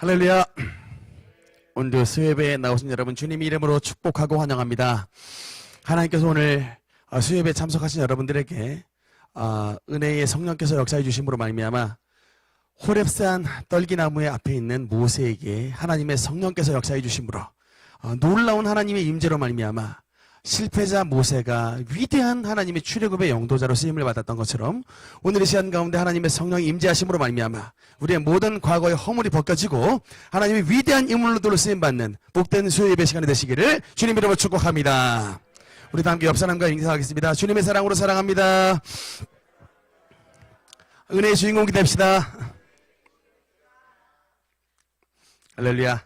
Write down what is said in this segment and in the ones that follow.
할렐루야. 오늘도 수요예배에 나오신 여러분 주님 이름으로 축복하고 환영합니다. 하나님께서 오늘 수요예배에 참석하신 여러분들에게 은혜의 성령께서 역사해 주심으로 말미암아 호렙산 떨기나무의 앞에 있는 모세에게 하나님의 성령께서 역사해 주심으로 놀라운 하나님의 임재로 말미암아 실패자 모세가 위대한 하나님의 출애굽의 영도자로 쓰임을 받았던 것처럼 오늘 이 시간 가운데 하나님의 성령이 임재하심으로 말미암아 우리의 모든 과거의 허물이 벗겨지고 하나님의 위대한 인물로 쓰임받는 복된 수요예배 시간이 되시기를 주님 이름으로 축복합니다. 우리 다 함께 옆 사람과 인사하겠습니다. 주님의 사랑으로 사랑합니다. 은혜의 주인공이 됩시다. 할렐루야.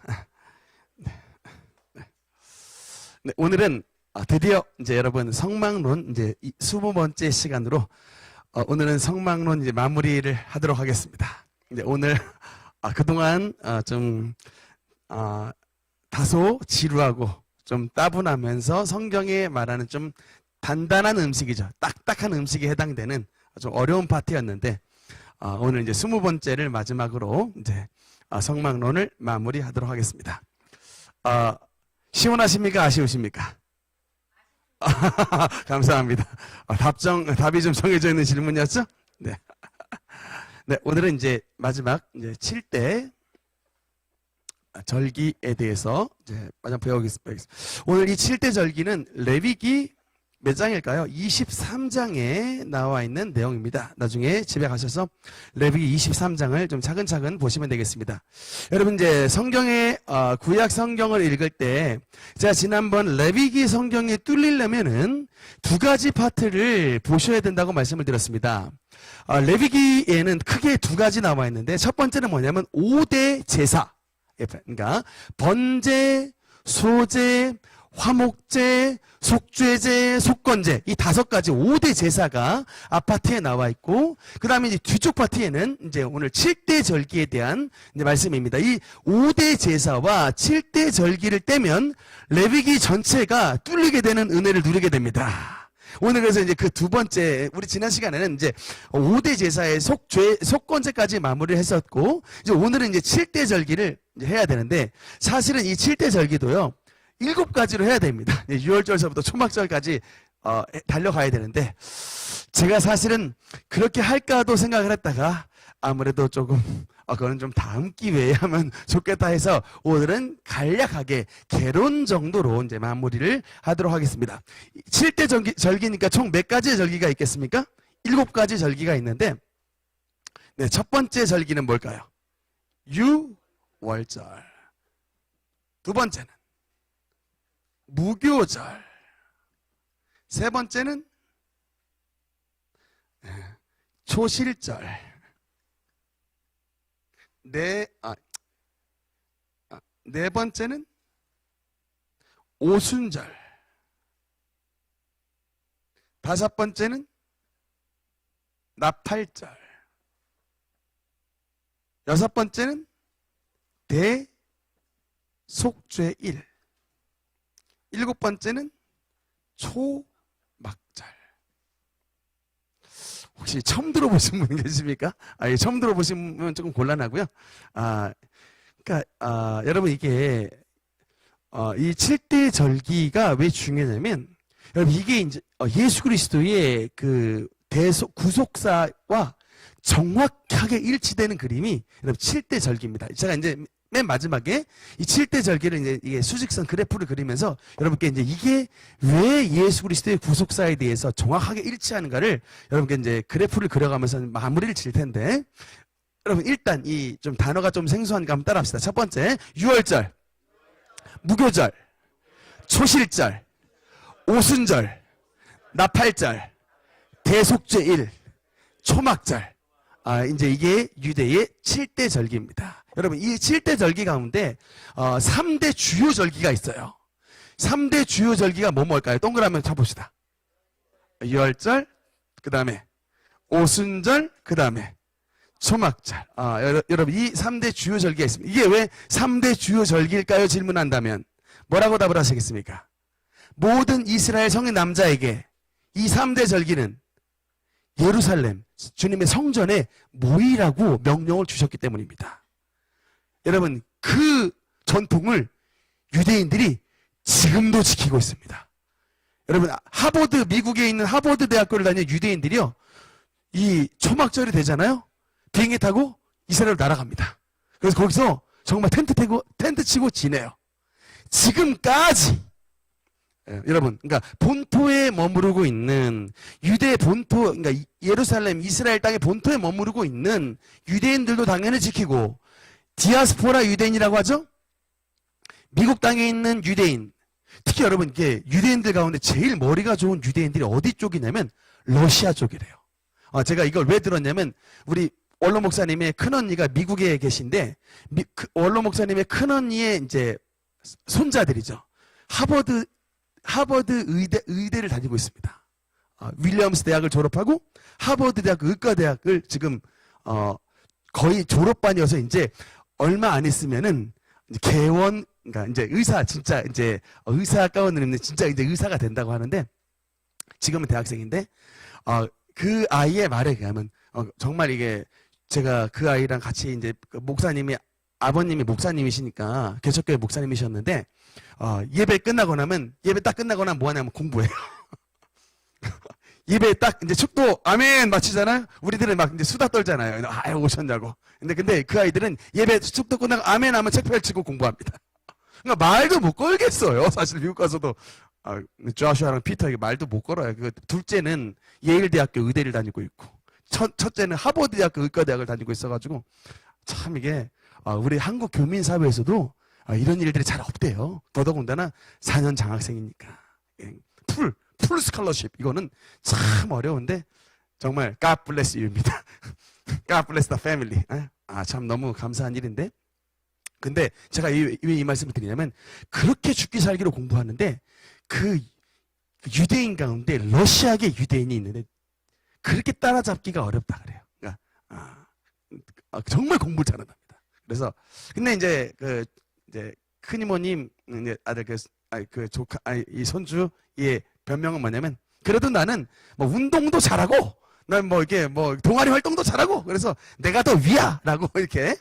네, 오늘은 드디어 이제 여러분 성막론 이제 20번째 시간으로 오늘은 성막론 이제 마무리를 하도록 하겠습니다. 이제 오늘 그동안 좀 다소 지루하고 좀 따분하면서 성경에 말하는 좀 단단한 음식이죠. 딱딱한 음식에 해당되는 좀 어려운 파트였는데 오늘 이제 20번째를 마지막으로 이제 성막론을 마무리하도록 하겠습니다. 시원하십니까? 아쉬우십니까? 감사합니다. 답이 좀 정해져 있는 질문이었죠? 네. 네, 오늘은 이제 마지막 이제 7대 절기에 대해서 이제 마지막 배우겠습니다. 오늘 이 7대 절기는 레위기 몇 장일까요? 23장에 나와 있는 내용입니다. 나중에 집에 가셔서 레위기 23장을 좀 차근차근 보시면 되겠습니다. 여러분 이제 성경의 구약 성경을 읽을 때 제가 지난번 레위기 성경에 뚫리려면은 두 가지 파트를 보셔야 된다고 말씀을 드렸습니다. 레위기에는 크게 두 가지 나와 있는데 첫 번째는 뭐냐면 5대 제사, 그러니까 번제, 소제, 화목제, 속죄제, 속건제 이 5가지 5대 제사가 앞파트에 나와 있고 그 다음에 이제 뒤쪽 파트에는 이제 오늘 7대 절기에 대한 이제 말씀입니다. 이 5대 제사와 7대 절기를 떼면 레위기 전체가 뚫리게 되는 은혜를 누리게 됩니다. 오늘 그래서 이제 그 두 번째 우리 지난 시간에는 이제 5대 제사의 속건제까지 마무리를 했었고 이제 오늘은 이제 7대 절기를 이제 해야 되는데 사실은 이 7대 절기도요. 7가지로 해야 됩니다. 6월절서부터 초막절까지 달려가야 되는데 제가 사실은 그렇게 할까도 생각을 했다가 아무래도 조금 그거는 좀 다음 기회에 하면 좋겠다 해서 오늘은 간략하게 개론 정도로 이제 마무리를 하도록 하겠습니다. 7대 절기니까 총 몇 가지의 절기가 있겠습니까? 7가지 절기가 있는데 네, 첫 번째 절기는 뭘까요? 유월절. 두 번째는 무교절. 세 번째는 초실절. 네 번째는 오순절. 다섯 번째는 나팔절. 여섯 번째는 대속죄일. 7번째는 초막절. 혹시 처음 들어보신 분 계십니까? 처음 들어보시면 조금 곤란하고요. 그러니까 여러분 이게 이 7대 절기가 왜 중요하냐면 여러분 이게 이제 예수 그리스도의 그 구속사와 정확하게 일치되는 그림이 여러분 7대 절기입니다. 제가 이제 맨 마지막에 이 7대 절기를 이제 이게 수직선 그래프를 그리면서 여러분께 이제 이게 왜 예수 그리스도의 구속사에 대해서 정확하게 일치하는가를 여러분께 이제 그래프를 그려가면서 마무리를 질 텐데 여러분 일단 이 좀 단어가 좀 생소하니까 한번 따라합시다. 첫 번째 유월절, 무교절, 초실절, 오순절, 나팔절, 대속죄일, 초막절. 이제 이게 유대의 7대 절기입니다. 여러분 이 7대 절기 가운데 3대 주요 절기가 있어요. 3대 주요 절기가 뭘까요? 동그라미 쳐봅시다. 유월절, 그 다음에 오순절, 그 다음에 초막절. 여러분 이 3대 주요 절기가 있습니다. 이게 왜 3대 주요 절기일까요? 질문한다면 뭐라고 답을 하시겠습니까? 모든 이스라엘 성인 남자에게 이 3대 절기는 예루살렘 주님의 성전에 모이라고 명령을 주셨기 때문입니다. 여러분 그 전통을 유대인들이 지금도 지키고 있습니다. 여러분 하버드, 미국에 있는 하버드 대학교를 다니는 유대인들이요, 이 초막절이 되잖아요. 비행기 타고 이스라엘로 날아갑니다. 그래서 거기서 정말 텐트 치고 지내요. 지금까지. 여러분, 그러니까 본토에 머무르고 있는 유대 본토, 그러니까 예루살렘, 이스라엘 땅의 본토에 머무르고 있는 유대인들도 당연히 지키고, 디아스포라 유대인이라고 하죠. 미국 땅에 있는 유대인, 특히 여러분 이게 유대인들 가운데 제일 머리가 좋은 유대인들이 어디 쪽이냐면 러시아 쪽이래요. 제가 이걸 왜 들었냐면 우리 원로 목사님의 큰언니가 미국에 계신데, 원로 목사님의 큰언니의 이제 손자들이죠. 하버드 의대를 다니고 있습니다. 윌리엄스 대학을 졸업하고 하버드 대학 의과대학을 지금 거의 졸업반이어서 이제 얼마 안 있으면은 이제 개원, 그러니까 이제 의사, 진짜 이제 의사 가운을 입는 진짜 이제 의사가 된다고 하는데, 지금은 대학생인데, 그 아이의 말에 의하면 정말 이게 제가 그 아이랑 같이 이제 목사님이, 아버님이 목사님이시니까 개척교회 목사님이셨는데, 예배 끝나고 나면, 예배 딱 끝나고 나면 뭐 하냐면 공부해요. 예배 딱 이제 축도 아멘 마치잖아요. 우리들은 막 이제 수다 떨잖아요. 아유 오셨냐고. 근데 그 아이들은 예배 축도 끝나고 아멘 하면 책 펼치고 공부합니다. 그러니까 말도 못 걸겠어요. 사실 미국 가서도 조슈아랑 피터 이게 말도 못 걸어요. 그 둘째는 예일대학교 의대를 다니고 있고, 첫째는 하버드 대학교 의과대학을 다니고 있어가지고 참 이게 우리 한국 교민 사회에서도 이런 일들이 잘 없대요. 더더군다나 4년 장학생이니까 풀 스칼러십, 이거는 참 어려운데 정말 God bless you입니다. God bless the family. 참 너무 감사한 일인데, 근데 제가 왜 이 말씀을 드리냐면, 그렇게 죽기 살기로 공부하는데 그 유대인 가운데 러시아계 유대인이 있는데 그렇게 따라잡기가 어렵다 그래요. 그러니까 정말 공부를 잘한답니다. 그래서 근데 이제 이제 큰이모님 이제 아들 그 조카 이 손주의 변명은 뭐냐면, 그래도 나는 뭐 운동도 잘하고 난 뭐 이렇게 뭐 동아리 활동도 잘하고 그래서 내가 더 위야라고 이렇게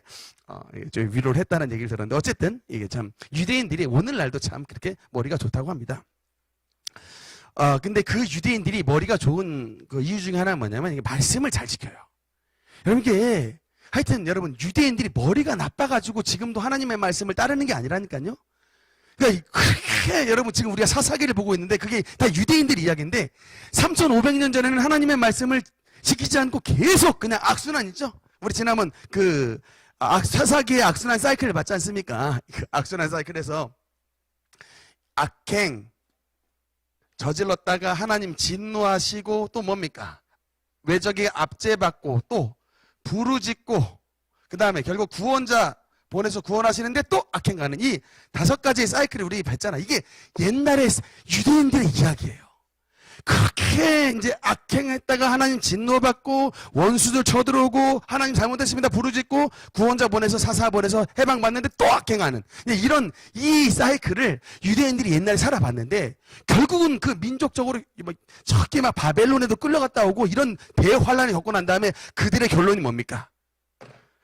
좀 위로를 했다는 얘기를 들었는데, 어쨌든 이게 참 유대인들이 오늘날도 참 그렇게 머리가 좋다고 합니다. 근데 그 유대인들이 머리가 좋은 그 이유 중에 하나는 뭐냐면 이게 말씀을 잘 지켜요. 여러분 이게 하여튼 여러분 유대인들이 머리가 나빠가지고 지금도 하나님의 말씀을 따르는 게 아니라니까요. 그러니까 그렇게 여러분 지금 우리가 사사기를 보고 있는데 그게 다 유대인들 이야기인데, 3,500년 전에는 하나님의 말씀을 지키지 않고 계속 그냥 악순환이죠. 우리 지난번 그 사사기의 악순환 사이클을 봤지 않습니까? 그 악순환 사이클에서 악행 저질렀다가 하나님 진노하시고 또 뭡니까? 외적에 압제받고 또 부르짖고 그 다음에 결국 구원자 보내서 구원하시는데 또 악행 가는 이 5가지의 사이클을 우리 봤잖아. 이게 옛날에 유대인들의 이야기예요. 그렇게 이제 악행했다가 하나님 진노받고 원수들 쳐들어오고 하나님 잘못했습니다 부르짖고 구원자 보내서 사사 보내서 해방받는데 또 악행하는 이런 이 사이클을 유대인들이 옛날에 살아봤는데, 결국은 그 민족적으로 저기 막 바벨론에도 끌려갔다 오고 이런 대환란을 겪고 난 다음에 그들의 결론이 뭡니까?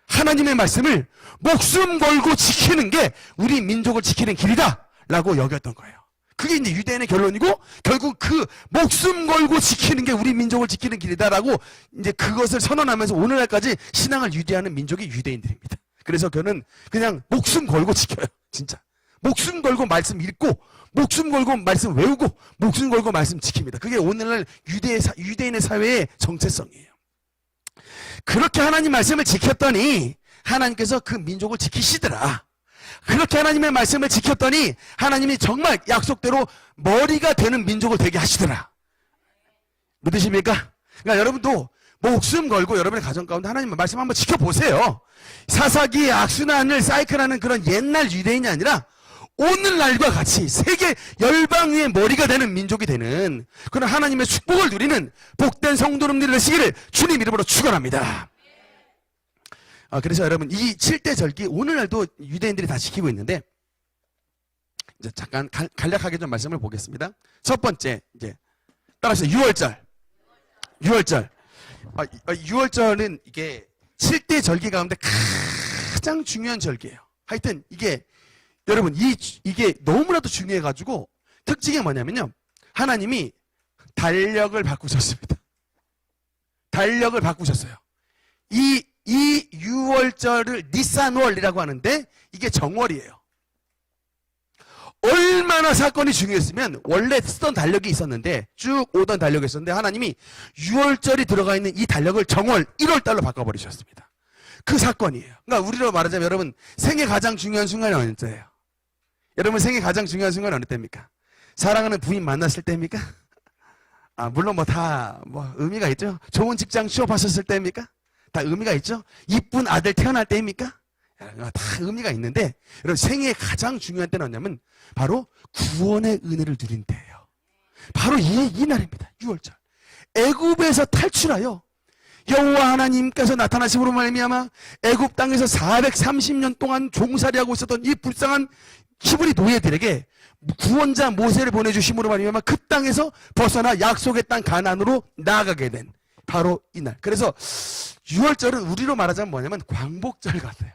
하나님의 말씀을 목숨 걸고 지키는 게 우리 민족을 지키는 길이다 라고 여겼던 거예요. 그게 이제 유대인의 결론이고, 결국 그 목숨 걸고 지키는 게 우리 민족을 지키는 길이다라고 이제 그것을 선언하면서 오늘날까지 신앙을 유지하는 민족이 유대인들입니다. 그래서 그는 그냥 목숨 걸고 지켜요. 진짜 목숨 걸고 말씀 읽고 목숨 걸고 말씀 외우고 목숨 걸고 말씀 지킵니다. 그게 오늘날 유대인의 사회의 정체성이에요. 그렇게 하나님 말씀을 지켰더니 하나님께서 그 민족을 지키시더라. 그렇게 하나님의 말씀을 지켰더니 하나님이 정말 약속대로 머리가 되는 민족을 되게 하시더라. 믿으십니까? 그러니까 여러분도 목숨 걸고 여러분의 가정 가운데 하나님의 말씀 한번 지켜보세요. 사사기 악순환을 사이클하는 그런 옛날 유대인이 아니라 오늘날과 같이 세계 열방의 머리가 되는 민족이 되는 그런 하나님의 축복을 누리는 복된 성도님들이 되시기를 주님 이름으로 축원합니다. 그래서 여러분 이 7대 절기 오늘날도 유대인들이 다 지키고 있는데, 이제 잠깐 간략하게 좀 말씀을 보겠습니다. 첫 번째 이제 따라서 6월절. 6월절은 이게 7대 절기 가운데 가장 중요한 절기예요. 하여튼 이게 여러분 이게 너무나도 중요해가지고 특징이 뭐냐면요. 하나님이 달력을 바꾸셨습니다. 달력을 바꾸셨어요. 이 6월절을 니산월이라고 하는데 이게 정월이에요. 얼마나 사건이 중요했으면 원래 쓰던 달력이 있었는데 쭉 오던 달력이 있었는데 하나님이 6월절이 들어가 있는 이 달력을 정월 1월달로 바꿔버리셨습니다. 그 사건이에요. 그러니까 우리로 말하자면 여러분 생애 가장 중요한 순간이 어느 때예요? 여러분 생애 가장 중요한 순간이 어느 때입니까? 사랑하는 부인 만났을 때입니까? 물론 다 의미가 있죠. 좋은 직장 취업하셨을 때입니까? 다 의미가 있죠. 이쁜 아들 태어날 때입니까? 다 의미가 있는데 여러분 생애의 가장 중요한 때는 뭐냐면 바로 구원의 은혜를 누린 때예요. 바로 이 날입니다. 6월절. 애굽에서 탈출하여 여호와 하나님께서 나타나심으로 말미암아 애굽 땅에서 430년 동안 종살이하고 있었던 이 불쌍한 히브리 노예들에게 구원자 모세를 보내주심으로 말미암아 그 땅에서 벗어나 약속의 땅 가나안으로 나아가게 된 바로 이날. 그래서 6월절은 우리로 말하자면 뭐냐면 광복절 같아요.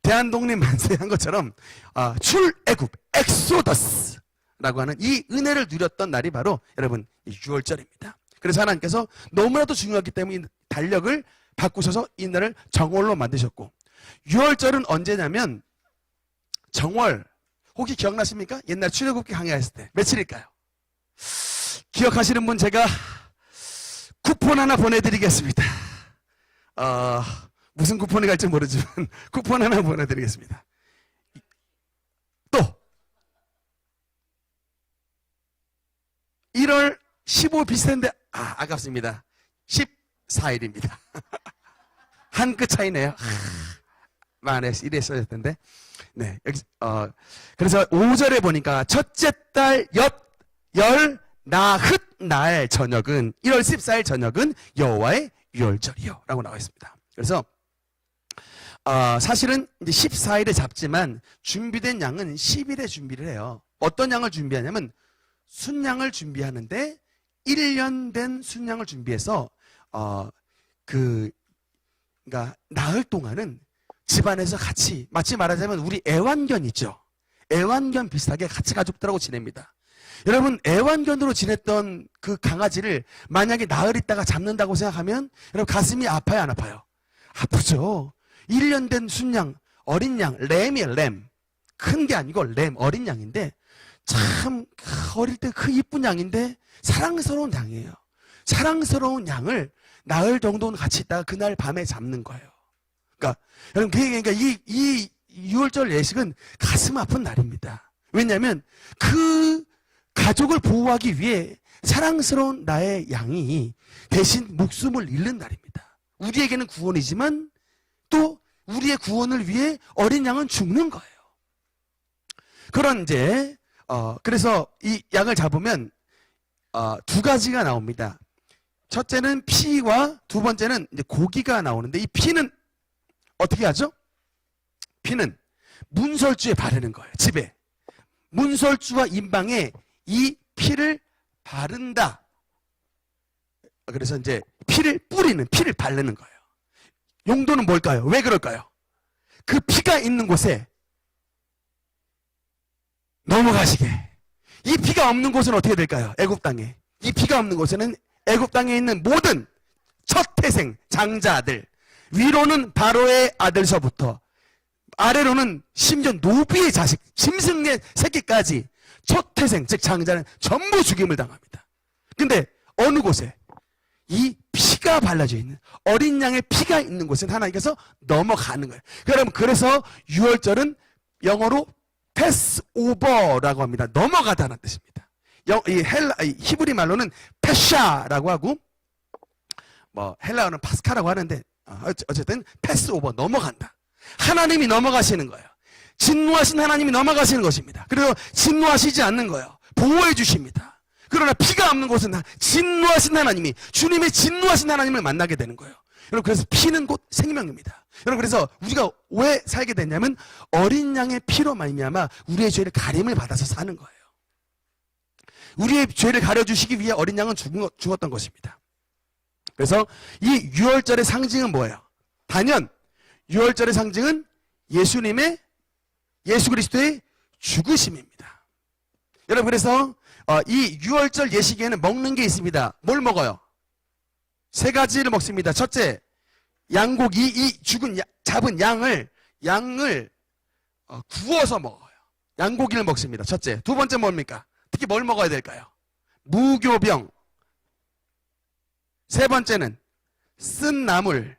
대한독립 만세한 것처럼 출애굽 엑소더스라고 하는 이 은혜를 누렸던 날이 바로 여러분 6월절입니다. 그래서 하나님께서 너무나도 중요하기 때문에 달력을 바꾸셔서 이 날을 정월로 만드셨고 6월절은 언제냐면 정월 혹시 기억나십니까? 옛날 출애굽기 강의했을 때 며칠일까요? 기억하시는 분 제가 쿠폰 하나 보내드리겠습니다. 무슨 쿠폰이 갈지 모르지만 쿠폰 하나 보내드리겠습니다. 또 1월 15 비슷한데 아깝습니다. 14일입니다. 한 끗 차이네요. 만에 이랬어야 텐데. 네, 여기 그래서 5절에 보니까 첫째 달 열 나흘 날 저녁은 1월 14일 저녁은 여호와의 유월절이요 라고 나와 있습니다. 그래서 사실은 이제 14일에 잡지만 준비된 양은 10일에 준비를 해요. 어떤 양을 준비하냐면 순양을 준비하는데 1년 된 순양을 준비해서 그러니까 나흘 동안은 집안에서 같이 마치 말하자면 우리 애완견 있죠. 애완견 비슷하게 같이 가족들하고 지냅니다. 여러분 애완견으로 지냈던 그 강아지를 만약에 나흘 있다가 잡는다고 생각하면 여러분 가슴이 아파요 안 아파요? 아프죠. 1년 된 순양 어린 양 램이에요. 램. 큰 게 아니고 램 어린 양인데 참 어릴 때 그 이쁜 양인데 사랑스러운 양이에요. 사랑스러운 양을 나흘 정도는 같이 있다가 그날 밤에 잡는 거예요. 그러니까 여러분 그러니까 이 6월절 예식은 가슴 아픈 날입니다. 왜냐하면 그 가족을 보호하기 위해 사랑스러운 나의 양이 대신 목숨을 잃는 날입니다. 우리에게는 구원이지만 또 우리의 구원을 위해 어린 양은 죽는 거예요. 그런 이제 그래서 이 양을 잡으면 두 가지가 나옵니다. 첫째는 피와 두 번째는 이제 고기가 나오는데 이 피는 어떻게 하죠? 피는 문설주에 바르는 거예요. 집에 문설주와 인방에 이 피를 바른다. 그래서 이제 피를 바르는 거예요. 용도는 뭘까요? 왜 그럴까요? 그 피가 있는 곳에 넘어가시게. 이 피가 없는 곳은 어떻게 될까요? 애굽 땅에. 이 피가 없는 곳에는 애굽 땅에 있는 모든 첫 태생 장자들, 위로는 바로의 아들서부터 아래로는 심지어 노비의 자식, 심승의 새끼까지 첫 태생, 즉 장자는 전부 죽임을 당합니다. 근데 어느 곳에 이 피가 발라져 있는 어린 양의 피가 있는 곳은 하나님께서 넘어가는 거예요. 여러분 그래서 6월절은 영어로 패스오버라고 합니다. 넘어가다는 뜻입니다. 히브리 말로는 패샤라고 하고 헬라어는 파스카라고 하는데 어쨌든 패스오버 넘어간다. 하나님이 넘어가시는 거예요. 진노하신 하나님이 넘어가시는 것입니다. 그래서 진노하시지 않는 거예요. 보호해 주십니다. 그러나 피가 없는 곳은 진노하신 하나님이 주님의 진노하신 하나님을 만나게 되는 거예요. 여러분 그래서 피는 곧 생명입니다. 여러분 그래서 우리가 왜 살게 됐냐면 어린 양의 피로 말미암아 우리의 죄를 가림을 받아서 사는 거예요. 우리의 죄를 가려주시기 위해 어린 양은 죽었던 것입니다. 그래서 이 6월절의 상징은 뭐예요? 단연 6월절의 상징은 예수 그리스도의 죽으심입니다. 여러분, 그래서 이 유월절 예식에는 먹는 게 있습니다. 뭘 먹어요? 세 가지를 먹습니다. 첫째, 양고기, 이 잡은 양을 구워서 먹어요. 양고기를 먹습니다. 첫째. 두 번째 뭡니까? 특히 뭘 먹어야 될까요? 무교병. 세 번째는 쓴 나물.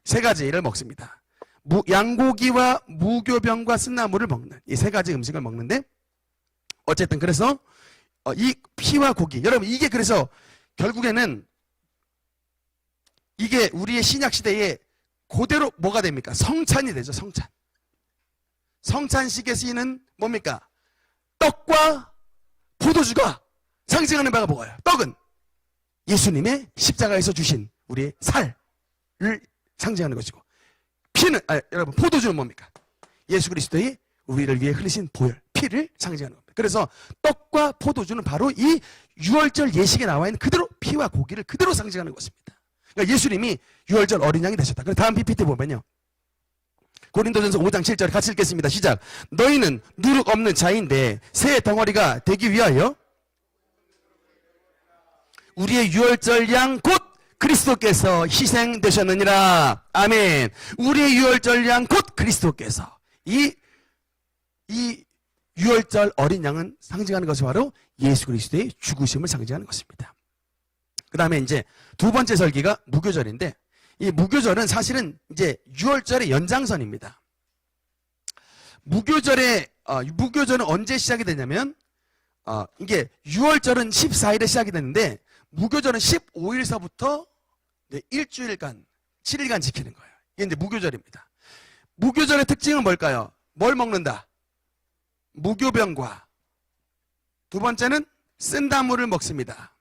세 가지를 먹습니다. 양고기와 무교병과 쓴 나물을 먹는 이 세 가지 음식을 먹는데, 어쨌든 그래서 이 피와 고기, 여러분 이게 그래서 결국에는 이게 우리의 신약 시대에 그대로 뭐가 됩니까? 성찬이 되죠. 성찬식에 쓰이는 뭡니까? 떡과 포도주가 상징하는 바가 뭐예요? 떡은 예수님의 십자가에서 주신 우리의 살을 상징하는 것이고, 여러분 포도주는 뭡니까? 예수 그리스도의 우리를 위해 흘리신 보혈, 피를 상징하는 겁니다. 그래서 떡과 포도주는 바로 이 유월절 예식에 나와 있는 그대로 피와 고기를 그대로 상징하는 것입니다. 그러니까 예수님이 유월절 어린 양이 되셨다. 그래서 다음 PPT 보면요, 고린도전서 5장 7절 같이 읽겠습니다. 시작. 너희는 누룩 없는 자인데 새 덩어리가 되기 위하여 우리의 유월절 양 곧 그리스도께서 희생되셨느니라. 아멘. 우리의 유월절 양 곧 그리스도께서. 이 유월절 어린 양은 상징하는 것이 바로 예수 그리스도의 죽으심을 상징하는 것입니다. 그 다음에 이제 두 번째 설기가 무교절인데, 이 무교절은 사실은 이제 유월절의 연장선입니다. 무교절은 언제 시작이 되냐면, 이게 유월절은 14일에 시작이 되는데, 무교절은 15일서부터 일주일간, 7일간 지키는 거예요. 이게 이제 무교절입니다. 무교절의 특징은 뭘까요? 뭘 먹는다? 무교병과 두 번째는 쓴나물을 먹습니다.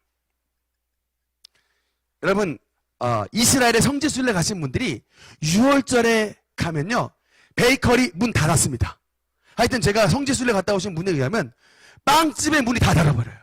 여러분, 이스라엘의 성지순례 가신 분들이 6월절에 가면요, 베이커리 문 닫았습니다. 하여튼 제가 성지순례 갔다 오신 분에 의하면 빵집의 문이 다 닫아버려요.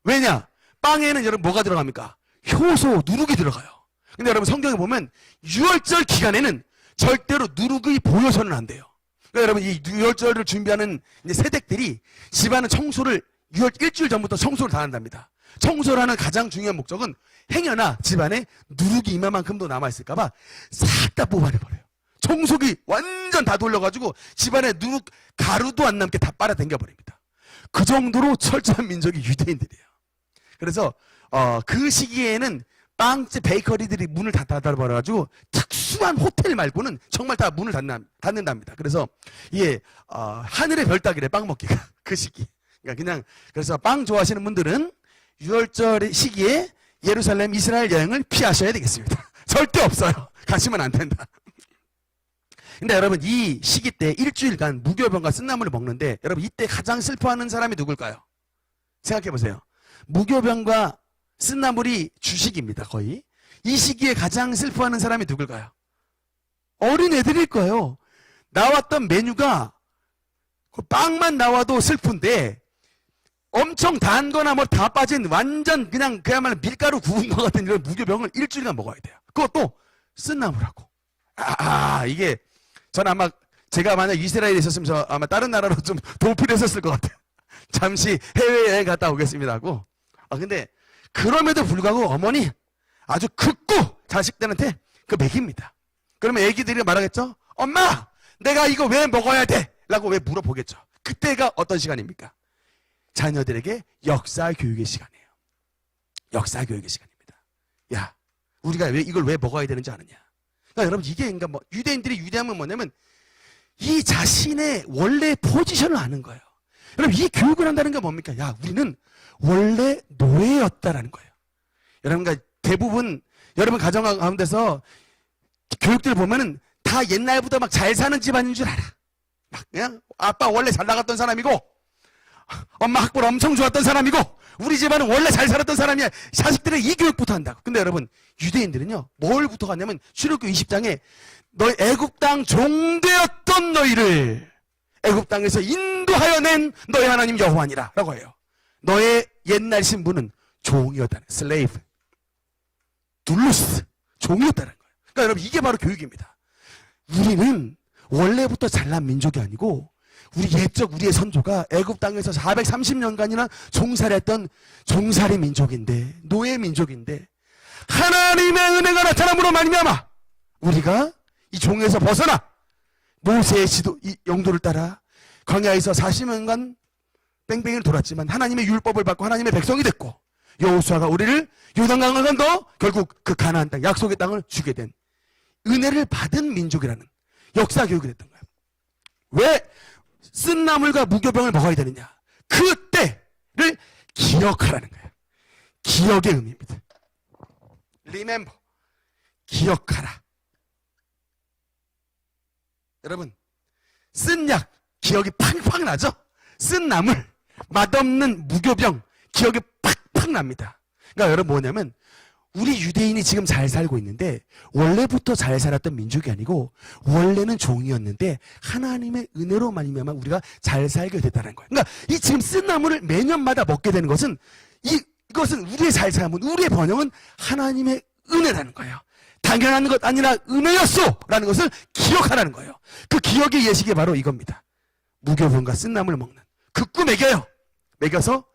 왜냐? 빵에는 여러분 뭐가 들어갑니까? 효소, 누룩이 들어가요. 근데 여러분 성경에 보면 6월절 기간에는 절대로 누룩이 보여서는 안 돼요. 그러니까 여러분 이 6월절을 준비하는 이제 세댁들이 집안은 청소를 6월 일주일 전부터 청소를 다 한답니다. 청소를 하는 가장 중요한 목적은 행여나 집안에 누룩이 이만큼도 남아있을까봐 싹 다 뽑아내버려요. 청소기 완전 다 돌려가지고 집안에 누룩 가루도 안 남게 다 빨아당겨버립니다. 그 정도로 철저한 민족이 유대인들이에요. 그래서 그 시기에는 빵집 베이커리들이 문을 다 닫아버려가지고 특수한 호텔 말고는 정말 다 문을 닫는답니다. 그래서 이게 하늘의 별 따기래, 빵 먹기가 그 시기. 그냥 그래서 빵 좋아하시는 분들은 6월절 시기에 예루살렘 이스라엘 여행을 피하셔야 되겠습니다. 절대 없어요. 가시면 안 된다. 근데 여러분 이 시기 때 일주일간 무교병과 쓴나물을 먹는데, 여러분 이때 가장 슬퍼하는 사람이 누굴까요? 생각해 보세요. 무교병과 쓴나물이 주식입니다. 거의 이 시기에 가장 슬퍼하는 사람이 누굴까요? 어린 애들일 거예요. 나왔던 메뉴가 빵만 나와도 슬픈데 엄청 단 거나 뭐 다 빠진 완전 그냥 그야말로 밀가루 구운 것 같은 이런 무교병을 일주일간 먹어야 돼요. 그것도 쓴나물하고. 이게 전 아마 제가 만약 이스라엘에 있었으면 저 아마 다른 나라로 좀 도피했었을 것 같아요. 잠시 해외여행 갔다 오겠습니다 하고. 근데 그럼에도 불구하고 어머니 아주 극구 자식들한테 그 먹입니다. 그러면 애기들이 말하겠죠? 엄마, 내가 이거 왜 먹어야 돼? 라고 왜 물어보겠죠. 그때가 어떤 시간입니까? 자녀들에게 역사교육의 시간이에요. 역사교육의 시간입니다. 야, 우리가 이걸 왜 먹어야 되는지 아느냐? 그러니까 여러분 이게 그러니까 뭐 유대인들이 유대하면 뭐냐면 이 자신의 원래 포지션을 아는 거예요. 여러분 이 교육을 한다는 게 뭡니까? 야, 우리는 원래 노예였다라는 거예요. 여러분, 그러니까 대부분 여러분 가정 가운데서 교육들 보면은 다 옛날부터 막 잘 사는 집안인 줄 알아. 막 그냥 아빠 원래 잘 나갔던 사람이고 엄마 학벌 엄청 좋았던 사람이고 우리 집안은 원래 잘 살았던 사람이야. 자식들은 이 교육부터 한다고. 근데 여러분 유대인들은요 뭘부터 하냐면 출애굽기 20장에 너희 애굽 땅 종되었던 너희를 애굽 땅에서 인도하여 낸 너희 하나님 여호와니라 라고 해요. 너의 옛날 신부는 종이었다는, 슬레이브, 둘루스, 종이었다는 거예요. 그러니까 여러분 이게 바로 교육입니다. 우리는 원래부터 잘난 민족이 아니고 우리 옛적 우리의 선조가 애굽 땅에서 430년간이나 종살이했던 종살이 민족인데, 노예 민족인데, 하나님의 은혜가 나타남으로 말미암아 우리가 이 종에서 벗어나 모세의 지도 이 영도를 따라 광야에서 40년간 뺑뺑이를 돌았지만 하나님의 율법을 받고 하나님의 백성이 됐고, 여호수아가 우리를 요단강을 건너 결국 그 가나안 땅, 약속의 땅을 주게 된 은혜를 받은 민족이라는 역사 교육이 됐던 거예요. 왜 쓴 나물과 무교병을 먹어야 되느냐? 그때를 기억하라는 거예요. 기억의 의미입니다. Remember. 기억하라. 여러분, 쓴 약 기억이 팡팡 나죠? 쓴 나물, 맛없는 무교병 기억이 팍팍 납니다. 그러니까 여러분 뭐냐면 우리 유대인이 지금 잘 살고 있는데 원래부터 잘 살았던 민족이 아니고 원래는 종이었는데 하나님의 은혜로 말미암아 우리가 잘 살게 됐다는 거예요. 그러니까 이 지금 쓴 나물을 매년마다 먹게 되는 것은 이것은 우리의 잘 삶은, 우리의 번영은 하나님의 은혜라는 거예요. 당연한 것 아니라 은혜였소! 라는 것을 기억하라는 거예요. 그 기억의 예식이 바로 이겁니다. 무교병과 쓴 나물을 먹는. 극구 먹여요. 먹여서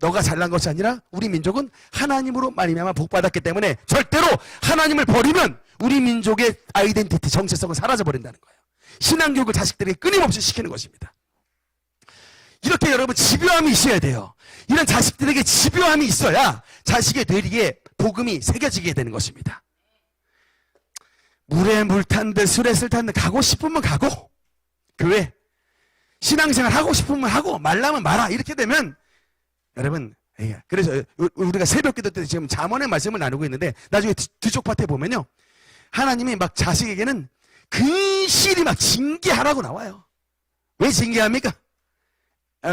너가 잘난 것이 아니라 우리 민족은 하나님으로 말미암아 복받았기 때문에 절대로 하나님을 버리면 우리 민족의 아이덴티티, 정체성은 사라져버린다는 거예요. 신앙교육을 자식들에게 끊임없이 시키는 것입니다. 이렇게 여러분 집요함이 있어야 돼요. 이런 자식들에게 집요함이 있어야 자식의 뇌리에 복음이 새겨지게 되는 것입니다. 물에 물 탄 듯 술에 술 탄 듯 가고 싶으면 가고 교회 신앙생활 하고 싶으면 하고 말라면 말아 이렇게 되면 여러분, 그래서 우리가 새벽기도 때 지금 잠언의 말씀을 나누고 있는데 나중에 뒤쪽 파트에 보면요, 하나님이 막 자식에게는 근실히 막 징계하라고 나와요. 왜 징계합니까?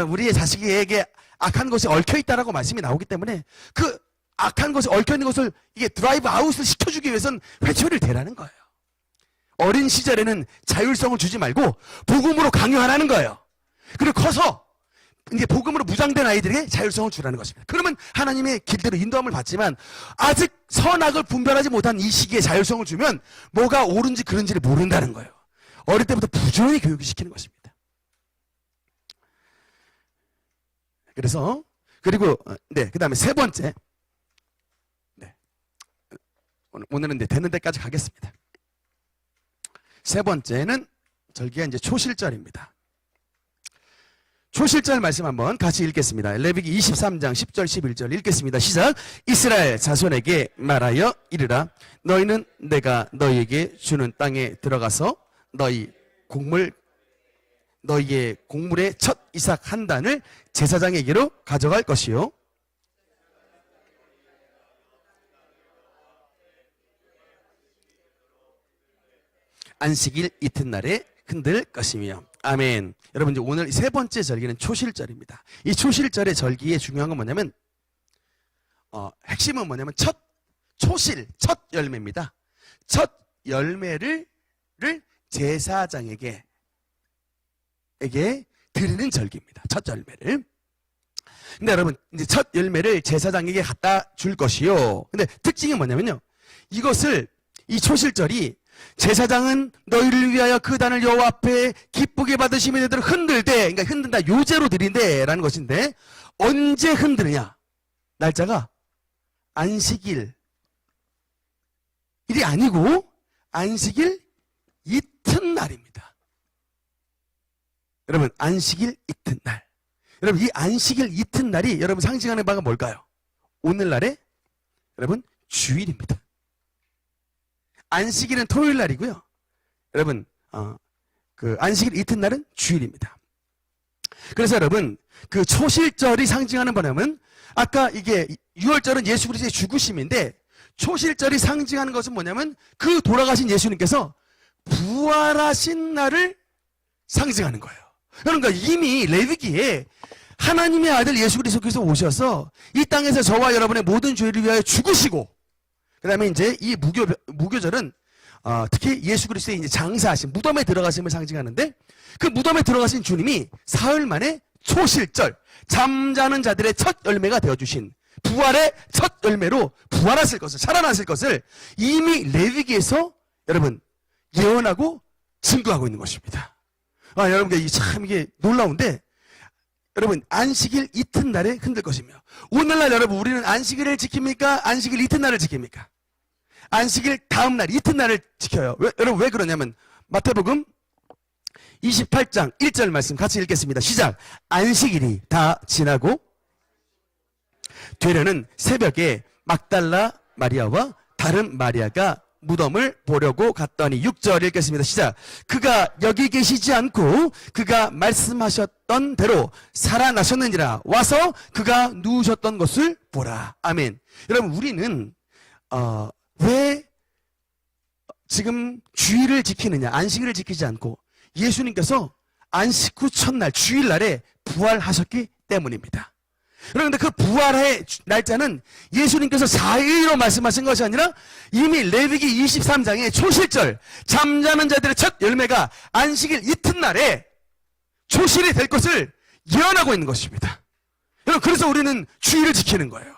우리의 자식에게 악한 것이 얽혀있다라고 말씀이 나오기 때문에 그 악한 것이 얽혀있는 것을 이게 드라이브 아웃을 시켜주기 위해서는 회초리를 대라는 거예요. 어린 시절에는 자율성을 주지 말고 복음으로 강요하라는 거예요. 그리고 커서 이제 복음으로 무장된 아이들에게 자율성을 주라는 것입니다. 그러면 하나님의 길대로 인도함을 받지만 아직 선악을 분별하지 못한 이 시기에 자율성을 주면 뭐가 옳은지 그른지를 모른다는 거예요. 어릴 때부터 부지런히 교육을 시키는 것입니다. 그래서 그리고 그 다음에 세 번째, 오늘은 이제 되는 데까지 가겠습니다. 세 번째는 절기가 이제 초실절입니다. 초실절 말씀 한번 같이 읽겠습니다. 레위기 23장 10절 11절 읽겠습니다. 시작. 이스라엘 자손에게 말하여 이르라. 너희는 내가 너희에게 주는 땅에 들어가서 너희의 곡물의 첫 이삭 한 단을 제사장에게로 가져갈 것이요. 안식일 이튿날에 흔들 것이며. 아멘. 여러분 이제 오늘 세 번째 절기는 초실절입니다. 이 초실절의 절기의 중요한 건 뭐냐면 핵심은 뭐냐면 첫 열매입니다. 첫 열매를 제사장에게 드리는 절기입니다. 첫 열매를. 근데 여러분 이제 첫 열매를 제사장에게 갖다 줄 것이요. 근데 특징이 뭐냐면요, 이 초실절이 제사장은 너희를 위하여 그 단을 여호와 앞에 기쁘게 받으시며 너희들을 흔들되, 그러니까 흔든다, 요제로 드린대 라는 것인데 언제 흔드느냐? 날짜가 안식일 일이 아니고 안식일 이튿날입니다. 여러분 안식일 이튿날. 여러분 이 안식일 이튿날이 여러분 상징하는 바가 뭘까요? 오늘날의 여러분 주일입니다. 안식일은 토요일 날이고요. 여러분, 그 안식일 이튿날은 주일입니다. 그래서 여러분, 그 초실절이 상징하는 뭐냐면, 아까 이게 6월절은 예수 그리스도의 죽으심인데, 초실절이 상징하는 것은 뭐냐면, 그 돌아가신 예수님께서 부활하신 날을 상징하는 거예요. 그러니까 이미 레위기에 하나님의 아들 예수 그리스도께서 오셔서 이 땅에서 저와 여러분의 모든 죄를 위하여 죽으시고, 그 다음에 이제 이 무교절은 특히 예수 그리스도의 이제 장사하신 무덤에 들어가심을 상징하는데, 그 무덤에 들어가신 주님이 사흘 만에 초실절, 잠자는 자들의 첫 열매가 되어주신 부활의 첫 열매로 부활하실 것을, 살아나실 것을 이미 레위기에서 여러분 예언하고 증거하고 있는 것입니다. 여러분, 이게 놀라운데, 여러분, 안식일 이튿날에 흔들 것이며, 오늘날 여러분, 우리는 안식일을 지킵니까? 안식일 이튿날을 지킵니까? 안식일 다음날 이튿날을 지켜요. 여러분, 왜 그러냐면, 마태복음 28장 1절 말씀 같이 읽겠습니다. 시작. 안식일이 다 지나고 되려는 새벽에 막달라 마리아와 다른 마리아가 무덤을 보려고 갔더니 6절 읽겠습니다. 시작. 그가 여기 계시지 않고 그가 말씀하셨던 대로 살아나셨느니라. 와서 그가 누우셨던 것을 보라. 아멘. 여러분, 우리는 왜 지금 주일을 지키느냐, 안식일을 지키지 않고 예수님께서 안식 후 첫날 주일날에 부활하셨기 때문입니다. 그런데 그 부활의 날짜는 예수님께서 4일로 말씀하신 것이 아니라 이미 레위기 23장의 초실절, 잠자는 자들의 첫 열매가 안식일 이튿날에 초실이 될 것을 예언하고 있는 것입니다. 여러분, 그래서 우리는 주일을 지키는 거예요.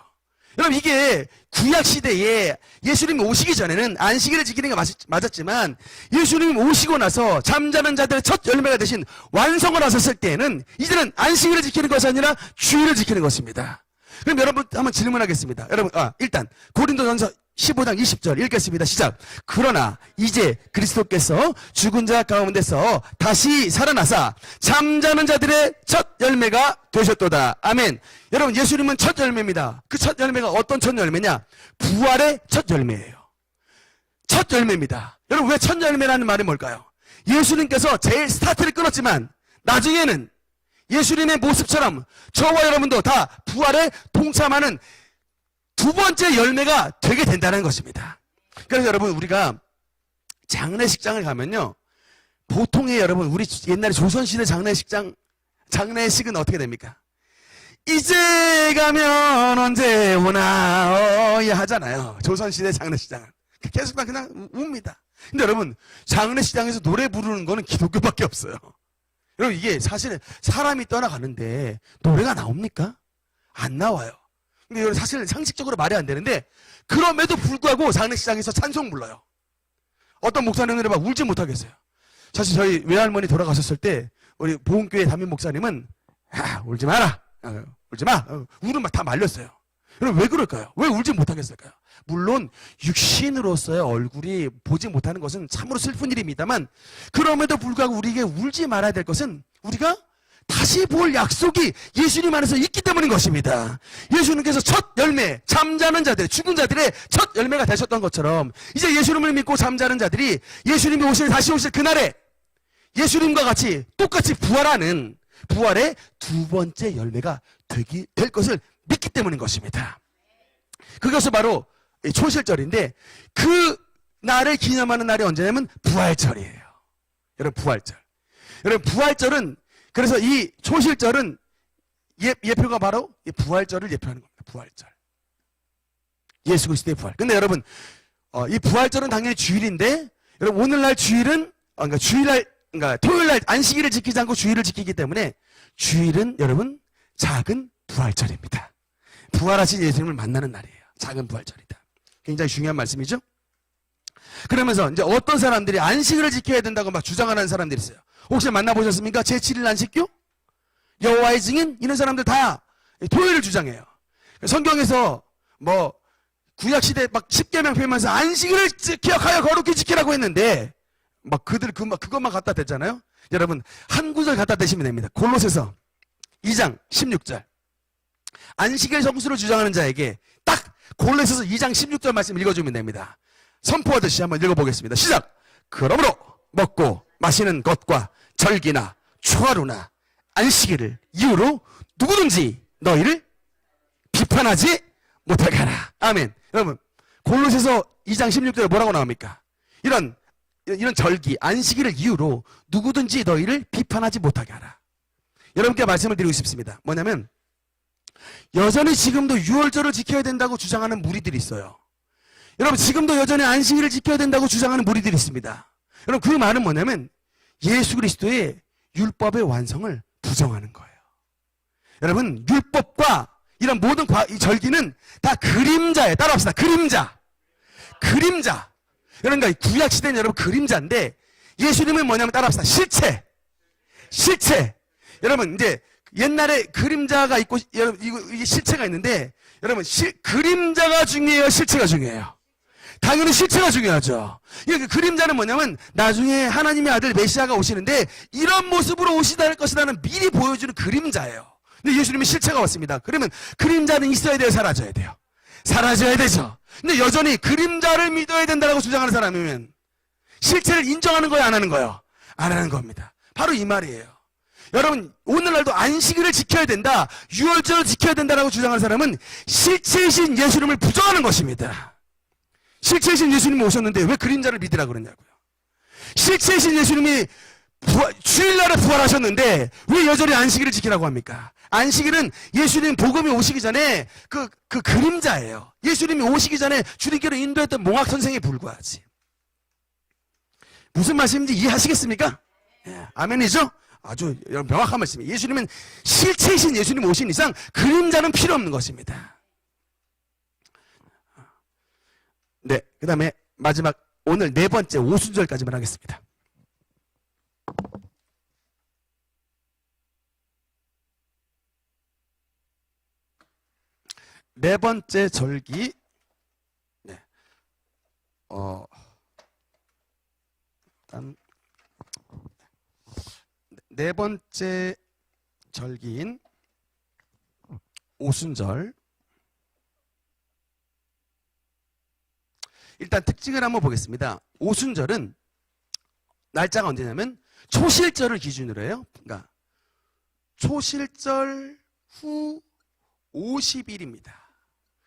여러분, 이게 구약시대에 예수님이 오시기 전에는 안식일을 지키는 게 맞았지만 예수님이 오시고 나서 잠자는 자들의 첫 열매가 되신 완성을 하셨을 때에는 이제는 안식일을 지키는 것이 아니라 주일을 지키는 것입니다. 그럼 여러분 한번 질문하겠습니다. 여러분, 일단 고린도전서 15장 20절 읽겠습니다. 시작. 그러나 이제 그리스도께서 죽은 자 가운데서 다시 살아나사 잠자는 자들의 첫 열매가 되셨도다. 아멘. 여러분, 예수님은 첫 열매입니다. 그 첫 열매가 어떤 첫 열매냐? 부활의 첫 열매예요. 첫 열매입니다. 여러분, 왜 첫 열매라는 말이 뭘까요? 예수님께서 제일 스타트를 끊었지만 나중에는 예수님의 모습처럼 저와 여러분도 다 부활에 동참하는 두 번째 열매가 되게 된다는 것입니다. 그래서 여러분, 우리가 장례식장을 가면요, 보통의 여러분, 우리 옛날에 조선시대 장례식은 어떻게 됩니까? 이제 가면 언제 오나 하잖아요. 조선시대 장례식장은 계속 그냥 웁니다. 근데 여러분, 장례식장에서 노래 부르는 거는 기독교밖에 없어요. 여러분, 이게 사실은 사람이 떠나가는데 노래가 나옵니까? 안 나와요. 근데 여러분, 사실 상식적으로 말이 안 되는데 그럼에도 불구하고 장례식장에서 찬송 불러요. 어떤 목사님들이 막 울지 못하겠어요. 사실 저희 외할머니 돌아가셨을 때 우리 보은교회 담임 목사님은 울지 마라, 울지 마, 울음 막 다 말렸어요. 여러분, 왜 그럴까요? 왜 울지 못하겠을까요? 물론 육신으로서의 얼굴이 보지 못하는 것은 참으로 슬픈 일입니다만 그럼에도 불구하고 우리에게 울지 말아야 될 것은 우리가 다시 볼 약속이 예수님 안에서 있기 때문인 것입니다. 예수님께서 첫 열매, 잠자는 자들, 죽은 자들의 첫 열매가 되셨던 것처럼 이제 예수님을 믿고 잠자는 자들이 예수님이 다시 오실 그날에 예수님과 같이 똑같이 부활하는 부활의 두 번째 열매가 될 것을 믿기 때문인 것입니다. 그것은 바로 초실절인데 그 날을 기념하는 날이 언제냐면 부활절이에요. 여러분, 부활절. 여러분, 부활절은, 그래서 이 초실절은 예표가 바로 이 부활절을 예표하는 겁니다. 부활절. 예수 그리스도의 부활. 근데 여러분, 이 부활절은 당연히 주일인데, 여러분, 오늘날 주일은, 그러니까 토요일날 안식일을 지키지 않고 주일을 지키기 때문에 주일은 여러분, 작은 부활절입니다. 부활하신 예수님을 만나는 날이에요. 작은 부활절이다. 굉장히 중요한 말씀이죠? 그러면서 이제 어떤 사람들이 안식일을 지켜야 된다고 막 주장하는 사람들이 있어요. 혹시 만나보셨습니까? 제7일 안식교? 여호와의 증인? 이런 사람들 다 토요일을 주장해요. 성경에서 뭐 구약시대 막 십계명 펴면서 안식일을 기억하여 거룩히 지키라고 했는데 막 그것만 갖다 댔잖아요. 여러분, 한 구절 갖다 대시면 됩니다. 골로새서 2장 16절. 안식일 성수를 주장하는 자에게 딱 골로새서 2장 16절 말씀 읽어주면 됩니다. 선포하듯이 한번 읽어보겠습니다. 시작! 그러므로 먹고 마시는 것과 절기나 초하루나 안식일을 이유로 누구든지 너희를 비판하지 못하게 하라. 아멘. 여러분, 골로새서 2장 16절에 뭐라고 나옵니까? 이런 절기, 안식일을 이유로 누구든지 너희를 비판하지 못하게 하라. 여러분께 말씀을 드리고 싶습니다. 뭐냐면 여전히 지금도 6월절을 지켜야 된다고 주장하는 무리들이 있어요. 여러분, 지금도 여전히 안식일을 지켜야 된다고 주장하는 무리들이 있습니다. 여러분, 그 말은 뭐냐면 예수 그리스도의 율법의 완성을 부정하는 거예요. 여러분, 율법과 이런 모든 이 절기는 다 그림자예요. 따라합시다. 그림자. 그러니까 구약시대는 여러분 그림자인데 예수님은 뭐냐면 따라합시다. 실체. 실체. 여러분, 이제 옛날에 그림자가 있고, 여러분, 이게 실체가 있는데, 여러분, 그림자가 중요해요? 실체가 중요해요? 당연히 실체가 중요하죠. 그 그림자는 뭐냐면, 나중에 하나님의 아들 메시아가 오시는데, 이런 모습으로 오시다 할 것이라는 미리 보여주는 그림자예요. 근데 예수님은 실체가 왔습니다. 그러면 그림자는 있어야 돼요? 사라져야 돼요? 사라져야 되죠. 근데 여전히 그림자를 믿어야 된다고 주장하는 사람이면, 실체를 인정하는 거예요? 안 하는 거예요? 안 하는 겁니다. 바로 이 말이에요. 여러분, 오늘날도 안식일을 지켜야 된다, 유월절을 지켜야 된다라고 주장하는 사람은 실체이신 예수님을 부정하는 것입니다. 실체이신 예수님이 오셨는데 왜 그림자를 믿으라 그러냐고요. 실체이신 예수님이 주일날에 부활하셨는데 왜 여전히 안식일을 지키라고 합니까? 안식일은 예수님 복음이 오시기 전에 그 그림자예요. 예수님이 오시기 전에 주님께로 인도했던 몽학 선생에 불과하지. 무슨 말씀인지 이해하시겠습니까? 예, 아멘이죠? 아주 명확한 말씀이에요. 예수님은 실체이신 예수님 오신 이상 그림자는 필요 없는 것입니다. 네, 그 다음에 마지막 오늘 네 번째 오순절까지만 하겠습니다. 네 번째 절기. 네. 네 번째 절기인 오순절. 일단 특징을 한번 보겠습니다. 오순절은 날짜가 언제냐면 초실절을 기준으로 해요. 그러니까 초실절 후 50일입니다.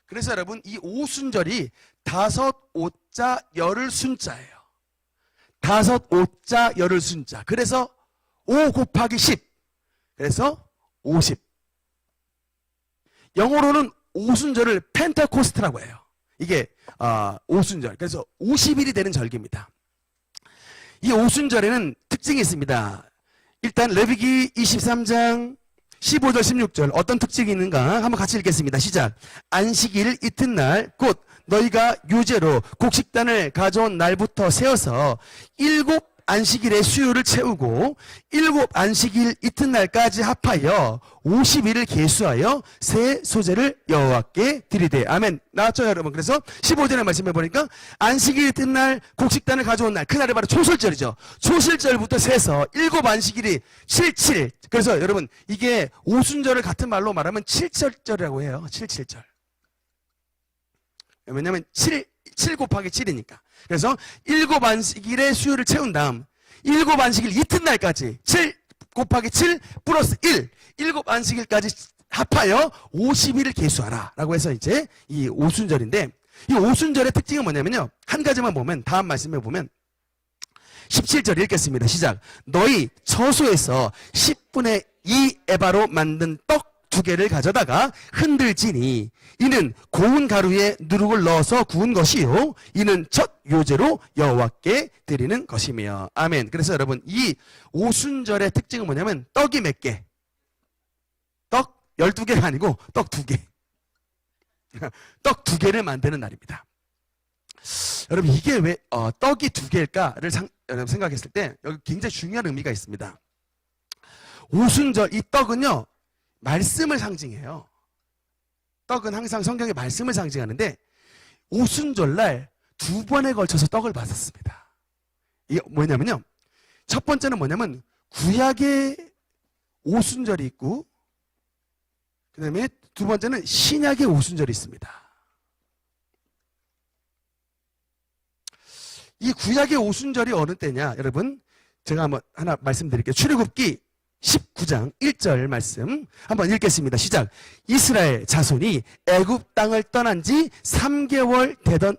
그래서 여러분, 이 오순절이 다섯 오자 열흘 순자예요. 다섯 오자 열흘 순자. 그래서 5 곱하기 10. 그래서 50. 영어로는 오순절을 펜테코스트라고 해요. 이게 오순절. 그래서 50일이 되는 절기입니다. 이 오순절에는 특징이 있습니다. 일단 레위기 23장 15절 16절 어떤 특징이 있는가 한번 같이 읽겠습니다. 시작. 안식일 이튿날 곧 너희가 유제로 곡식단을 가져온 날부터 세어서 7 안식일의 수요를 채우고 7 안식일 이튿날까지 합하여 50일을 계수하여 새 소재를 여호와께 드리되. 아멘. 나왔죠 여러분? 그래서 15절에 말씀해 보니까 안식일 이튿날 곡식단을 가져온 날, 그날이 바로 초실절이죠. 초실절부터 세서 7 안식일이 77. 그래서 여러분, 이게 오순절을 같은 말로 말하면 7절절이라고 해요. 77절. 왜냐하면 7 곱하기 7이니까. 그래서 7 안식일의 수요를 채운 다음 7 안식일 이튿날까지 7 곱하기 7 플러스 1 7 안식일까지 합하여 50일을 계수하라 라고 해서 이제 이 오순절인데, 이 오순절의 특징은 뭐냐면요, 한 가지만 보면, 다음 말씀에 보면 17절 읽겠습니다. 시작. 너희 처소에서 10분의 2 에바로 만든 떡 2개를 가져다가 흔들지니 이는 고운 가루에 누룩을 넣어서 구운 것이요 이는 첫 요제로 여호와께 드리는 것이며. 아멘. 그래서 여러분, 이 오순절의 특징은 뭐냐면 떡이 몇 개? 떡 12개가 아니고 떡 2개. 떡 2개를 만드는 날입니다. 여러분, 이게 왜 떡이 2개일까를 여러분 생각했을 때 여기 굉장히 중요한 의미가 있습니다. 오순절, 이 떡은요 말씀을 상징해요. 떡은 항상 성경의 말씀을 상징하는데 오순절날 2번에 걸쳐서 떡을 받았습니다. 이게 뭐냐면요, 첫 번째는 뭐냐면 구약의 오순절이 있고, 그 다음에 두 번째는 신약의 오순절이 있습니다. 이 구약의 오순절이 어느 때냐, 여러분 제가 한번 하나 말씀드릴게요. 출애굽기 19장 1절 말씀 한번 읽겠습니다. 시작. 이스라엘 자손이 애굽 땅을 떠난 지 3개월 되던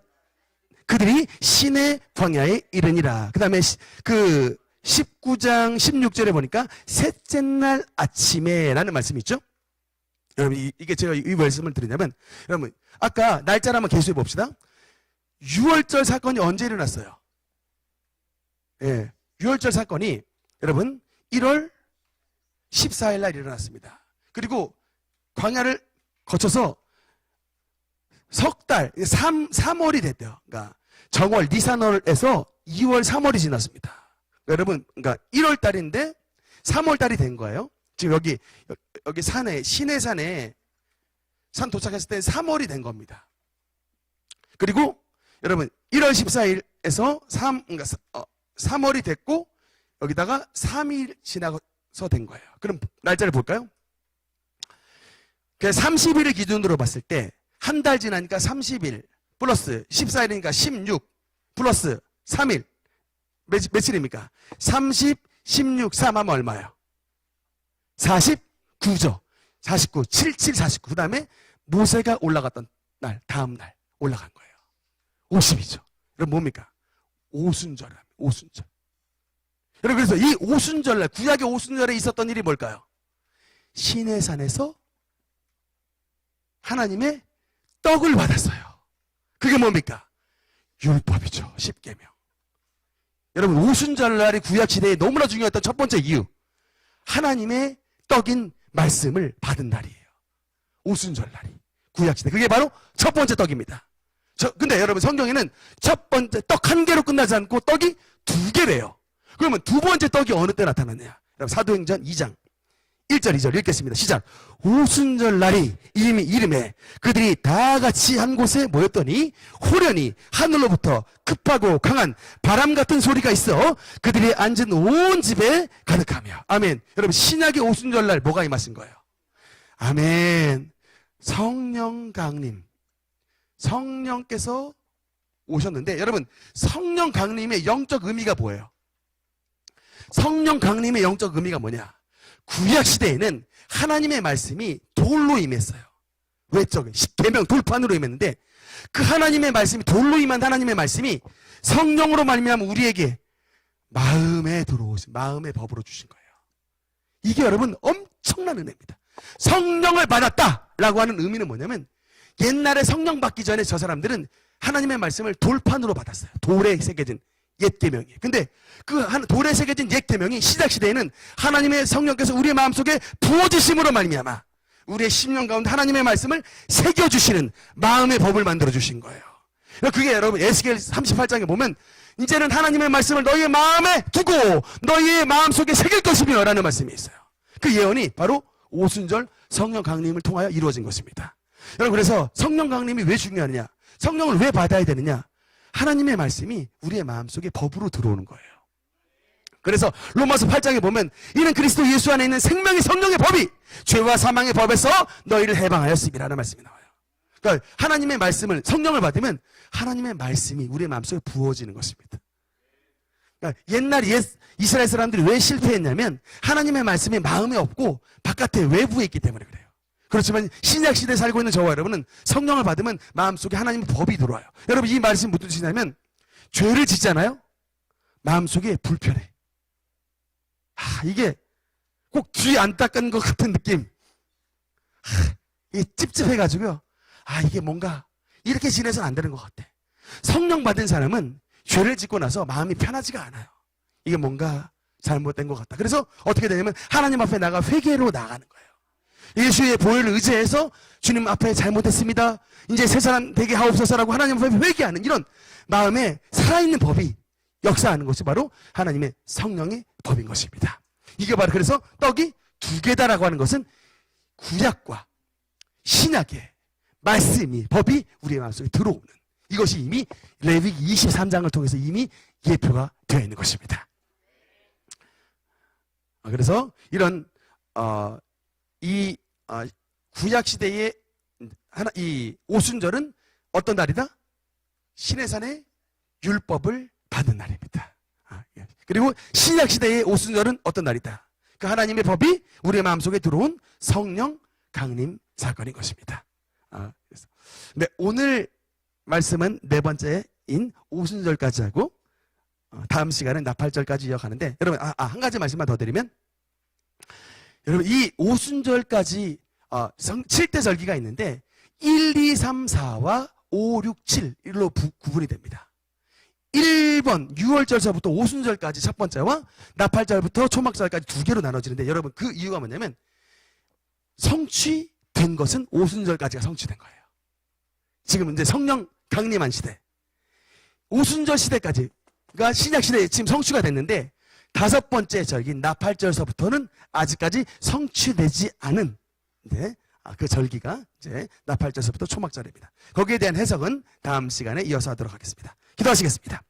그들이 시내 광야에 이르니라. 그 다음에 그 19장 16절에 보니까 셋째 날 아침에 라는 말씀이 있죠. 여러분, 이게 제가 이 말씀을 드리냐면, 여러분 아까 날짜를 한번 계수해 봅시다. 6월절 사건이 언제 일어났어요? 예, 6월절 사건이 여러분 1월 14일 날 일어났습니다. 그리고 광야를 거쳐서 석 달, 3월이 됐대요. 그러니까 정월, 니산월에서 2월, 3월이 지났습니다. 여러분, 그러니까 1월 달인데 3월 달이 된 거예요. 지금 여기 산에, 시내산에 산 도착했을 때 3월이 된 겁니다. 그리고 여러분 1월 14일에서 3월이 됐고 여기다가 3일 지나서 된 거예요. 그럼 날짜를 볼까요? 30일을 기준으로 봤을 때 한 달 지나니까 30일 플러스 14일이니까 16 플러스 3일 며칠입니까? 30, 16, 3 하면 얼마예요? 49죠. 49, 77, 49. 그 다음에 모세가 올라갔던 날, 다음 날 올라간 거예요. 50이죠. 그럼 뭡니까? 오순절이랍니다. 오순절. 여러분, 그래서 이 오순절날, 구약의 오순절에 있었던 일이 뭘까요? 시내산에서 하나님의 떡을 받았어요. 그게 뭡니까? 율법이죠. 십계명. 여러분, 오순절날이 구약시대에 너무나 중요했던 첫 번째 이유, 하나님의 떡인 말씀을 받은 날이에요. 오순절날이 구약시대. 그게 바로 첫 번째 떡입니다. 근데 여러분, 성경에는 첫 번째 떡 한 개로 끝나지 않고 떡이 2개래요. 그러면 두 번째 떡이 어느 때 나타났냐? 사도행전 2장 1절 2절 읽겠습니다. 시작. 오순절 날이 이름에 그들이 다 같이 한 곳에 모였더니 호련히 하늘로부터 급하고 강한 바람 같은 소리가 있어 그들이 앉은 온 집에 가득하며. 아멘. 여러분, 신약의 오순절 날 뭐가 임하신 거예요? 아멘. 성령 강림. 성령께서 오셨는데, 여러분, 성령 강림의 영적 의미가 뭐예요? 성령 강림의 영적 의미가 뭐냐? 구약시대에는 하나님의 말씀이 돌로 임했어요. 외적 십계명 돌판으로 임했는데, 그 하나님의 말씀이 돌로 임한 하나님의 말씀이 성령으로 말미암아 우리에게 마음에 들어오신, 마음의 법으로 주신 거예요. 이게 여러분 엄청난 은혜입니다. 성령을 받았다라고 하는 의미는 뭐냐면, 옛날에 성령 받기 전에 저 사람들은 하나님의 말씀을 돌판으로 받았어요. 돌에 새겨진 옛 계명이. 근데 그 돌에 새겨진 옛 계명이 시작 시대에는 하나님의 성령께서 우리의 마음속에 부어주심으로 말미암아 우리의 심령 가운데 하나님의 말씀을 새겨 주시는 마음의 법을 만들어 주신 거예요. 그게 여러분 에스겔 38장에 보면 이제는 하나님의 말씀을 너희의 마음에 두고 너희의 마음속에 새길 것이며라는 말씀이 있어요. 그 예언이 바로 오순절 성령 강림을 통하여 이루어진 것입니다. 여러분, 그래서 성령 강림이 왜 중요하느냐? 성령을 왜 받아야 되느냐? 하나님의 말씀이 우리의 마음속에 법으로 들어오는 거예요. 그래서 로마서 8장에 보면 이는 그리스도 예수 안에 있는 생명의 성령의 법이 죄와 사망의 법에서 너희를 해방하였음이라는 말씀이 나와요. 그러니까 하나님의 말씀을, 성령을 받으면 하나님의 말씀이 우리의 마음속에 부어지는 것입니다. 그러니까 옛날 이스라엘 사람들이 왜 실패했냐면 하나님의 말씀이 마음에 없고 바깥에 외부에 있기 때문에 그래요. 그렇지만 신약 시대에 살고 있는 저와 여러분은 성령을 받으면 마음속에 하나님의 법이 들어와요. 여러분, 이 말씀이 무슨 뜻이냐면 죄를 짓잖아요. 마음속에 불편해. 이게 꼭 뒤 안 닦은 것 같은 느낌. 이게 찝찝해가지고요. 이게 뭔가 이렇게 지내서는 안 되는 것 같아. 성령 받은 사람은 죄를 짓고 나서 마음이 편하지가 않아요. 이게 뭔가 잘못된 것 같다. 그래서 어떻게 되냐면 하나님 앞에 나가 회개로 나가는 거예요. 예수의 보혈을 의지해서 주님 앞에 잘못했습니다. 이제 새 사람 되게 하옵소서라고 하나님 앞에 회개하는 이런 마음에 살아있는 법이 역사하는 것이 바로 하나님의 성령의 법인 것입니다. 이게 바로 그래서 떡이 2개다라고 하는 것은 구약과 신약의 말씀이, 법이 우리의 마음속에 들어오는 이것이 이미 레위기 23장을 통해서 이미 예표가 되어 있는 것입니다. 그래서 이런 이 구약 시대의 이 오순절은 어떤 날이다? 시내산의 율법을 받은 날입니다. 그리고 신약 시대의 오순절은 어떤 날이다? 그 하나님의 법이 우리의 마음속에 들어온 성령 강림 사건인 것입니다. 네, 오늘 말씀은 네 번째인 오순절까지 하고 다음 시간은 나팔절까지 이어가는데, 여러분 한 가지 말씀만 더 드리면, 여러분 이 오순절까지 7대 절기가 있는데 1, 2, 3, 4와 5, 6, 7 일로 구분이 됩니다. 1번 6월절서부터 오순절까지 첫 번째와 나팔절부터 초막절까지 2개로 나눠지는데, 여러분 그 이유가 뭐냐면 성취된 것은 오순절까지가 성취된 거예요. 지금 이제 성령 강림한 시대, 오순절 시대까지가 신약 시대에 지금 성취가 됐는데 다섯 번째 절기 나팔절서부터는 아직까지 성취되지 않은 그 절기가 이제 나팔절서부터 초막절입니다. 거기에 대한 해석은 다음 시간에 이어서 하도록 하겠습니다. 기도하시겠습니다.